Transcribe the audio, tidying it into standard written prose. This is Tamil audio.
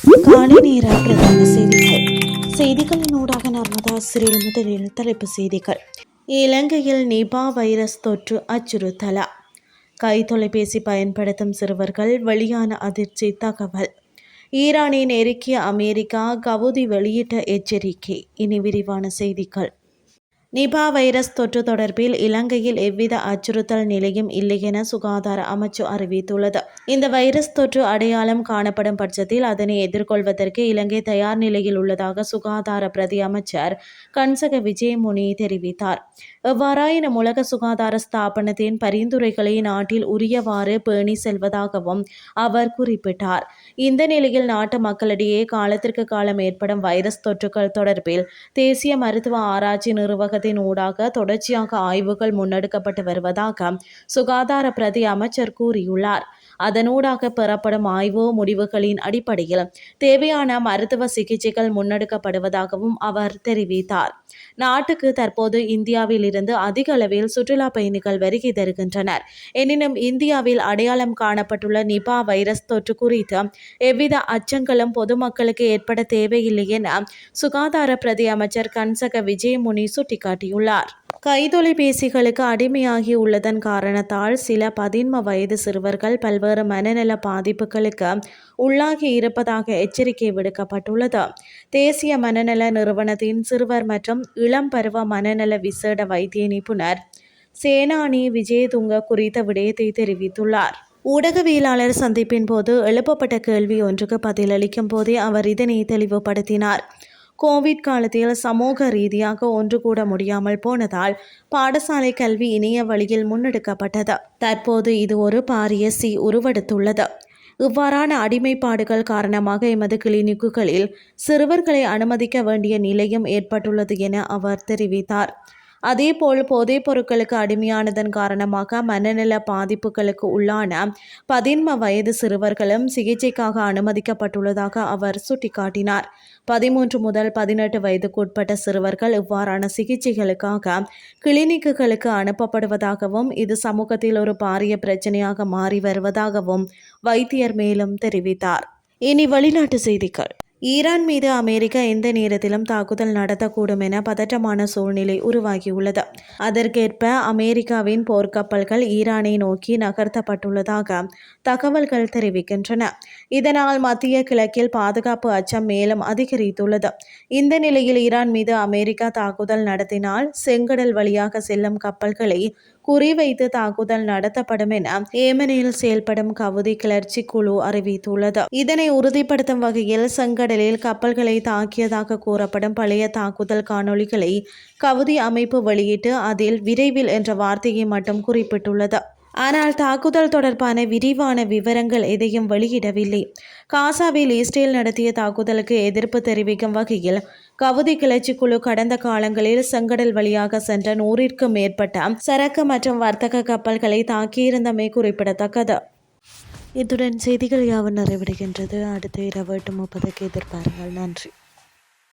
காலை நேர பிரதான செய்திகளின் ஊடாக நர்மதா சிறில் முதலில் தலைப்பு செய்திகள். இலங்கையில் நிபா வைரஸ் தொற்று அச்சுறுத்தலா? கை தொலைபேசி பயன்படுத்தும் சிறுவர்கள் வெளியான அதிர்ச்சி தகவல். ஈரானை நெருக்கிய அமெரிக்கா, கவுதி வெளியிட்ட எச்சரிக்கை. இனி விரிவான செய்திகள். நிபா வைரஸ் தொற்று தொடர்பில் இலங்கையில் எவ்வித அச்சுறுத்தல் நிலையும் இல்லை என சுகாதார அமைச்சு அறிவித்துள்ளது. இந்த வைரஸ் தொற்று அடையாளம் காணப்படும் பட்சத்தில் அதனை எதிர்கொள்வதற்கு இலங்கை தயார் நிலையில் உள்ளதாக சுகாதார பிரதி அமைச்சர் கன்சக விஜயமுனி தெரிவித்தார். எவ்வாறாயினும் உலக சுகாதார ஸ்தாபனத்தின் பரிந்துரைகளை நாட்டில் உரியவாறு பேணி செல்வதாகவும் அவர் குறிப்பிட்டார். இந்த நிலையில் நாட்டு மக்களிடையே காலத்திற்கு காலம் ஏற்படும் வைரஸ் தொற்றுகள் தொடர்பில் தேசிய மருத்துவ ஆராய்ச்சி நிறுவக ஊடாக தொடர்ச்சியாக ஆய்வுகள் முன்னெடுக்கப்பட்டு வருவதாக சுகாதார பிரதி அமைச்சர் கூறியுள்ளார். அதனூடாக பெறப்படும் ஆய்வு முடிவுகளின் அடிப்படையில் தேவையான மருத்துவ சிகிச்சைகள் முன்னெடுக்கப்படுவதாகவும் அவர் தெரிவித்தார். நாட்டுக்கு தற்போது இந்தியாவில் இருந்து அதிக அளவில் சுற்றுலா பயணிகள் வருகை தருகின்றனர். எனினும் இந்தியாவில் அடையாளம் காணப்பட்டுள்ள நிபா வைரஸ் தொற்று குறித்து எவ்வித அச்சங்களும் பொதுமக்களுக்கு ஏற்பட தேவையில்லை என சுகாதார பிரதி அமைச்சர் கன்சக விஜயமுனி சுட்டிக்காட்டியுள்ளார். கைத்தொலைபேசிகளுக்கு அடிமையாகி உள்ளதன் காரணத்தால் சில 13 வயது சிறுவர்கள் பல்வேறு மனநல பாதிப்புகளுக்கு உள்ளாகி இருப்பதாக எச்சரிக்கை விடுக்கப்பட்டுள்ளது. தேசிய மனநல நிறுவனத்தின் சிறுவர் மற்றும் இளம் பருவ மனநல விசேட வைத்திய நிபுணர் சேனானி விஜயதுங்க குறித்த விடயத்தை தெரிவித்துள்ளார். ஊடகவியலாளர் சந்திப்பின் போது எழுப்பப்பட்ட கேள்வி ஒன்றுக்கு பதிலளிக்கும் போதே அவர் இதனை தெளிவுபடுத்தினார். கோவிட் காலத்தில் சமூக ரீதியாக ஒன்று கூட முடியாமல் போனதால் பாடசாலை கல்வி இணைய வழியில் முன்னெடுக்கப்பட்டது. தற்போது இது ஒரு பாரிய உருவெடுத்துள்ளது. இவ்வாறான அடிமைப்பாடுகள் காரணமாக எமது கிளினிக்குகளில் சிறுவர்களை அனுமதிக்க வேண்டிய நிலையும் ஏற்பட்டுள்ளது என அவர் தெரிவித்தார். அதேபோல் போதைப் பொருட்களுக்கு அடிமையானதன் காரணமாக மனநல பாதிப்புகளுக்கு உள்ளான 13 வயது சிறுவர்களும் சிகிச்சைக்காக அனுமதிக்கப்பட்டுள்ளதாக அவர் சுட்டிக்காட்டினார். 13 முதல் 18 வயதுக்குட்பட்ட சிறுவர்கள் இவ்வாறான சிகிச்சைகளுக்காக கிளினிக்குகளுக்கு அனுப்பப்படுவதாகவும் இது சமூகத்தில் ஒரு பாரிய பிரச்சனையாக மாறி வருவதாகவும் வைத்தியர் மேலும் தெரிவித்தார். இனி வெளிநாட்டு செய்திகள். ஈரான் மீது அமெரிக்கா எந்த நேரத்திலும் தாக்குதல் நடத்தக்கூடும் என பதற்றமான சூழ்நிலை உருவாகியுள்ளது. அதற்கேற்ப அமெரிக்காவின் போர்க்கப்பல்கள் ஈரானை நோக்கி நகர்த்தப்பட்டுள்ளதாக தகவல்கள் தெரிவிக்கின்றன. இதனால் மத்திய கிழக்கில் பாதுகாப்பு அச்சம் மேலும் அதிகரித்துள்ளது. இந்த நிலையில் ஈரான் மீது அமெரிக்கா தாக்குதல் நடத்தினால் செங்கடல் வழியாக செல்லும் கப்பல்களை குறிவைத்து தாக்குதல் நடத்தப்படும் என ஏமனில் செயல்படும் கவுதி கிளர்ச்சி குழு அறிவித்துள்ளது. இதனை உறுதிப்படுத்தும் வகையில் செங்கடலில் கப்பல்களை தாக்கியதாக கூறப்படும் பழைய தாக்குதல் காணொளிகளை கவுதி அமைப்பு வெளியிட்டு அதில் விரைவில் என்ற வார்த்தையை மட்டும் குறிப்பிட்டுள்ளது. ஆனால் தாக்குதல் தொடர்பான விரிவான விவரங்கள் எதையும் வெளியிடவில்லை. காசாவில் இஸ்ரேல் நடத்திய தாக்குதலுக்கு எதிர்ப்பு தெரிவிக்கும் வகையில் கவுதி கிளர்ச்சி குழு கடந்த காலங்களில் செங்கடல் வழியாக சென்ற 100ற்கும் மேற்பட்ட சரக்கு மற்றும் வர்த்தக கப்பல்களை தாக்கியிருந்தமை குறிப்பிடத்தக்கது. இத்துடன் செய்திகள் யாவும் நிறைவடைகின்றது. அடுத்த இரவு 8:30 எதிர்பாருங்கள். நன்றி.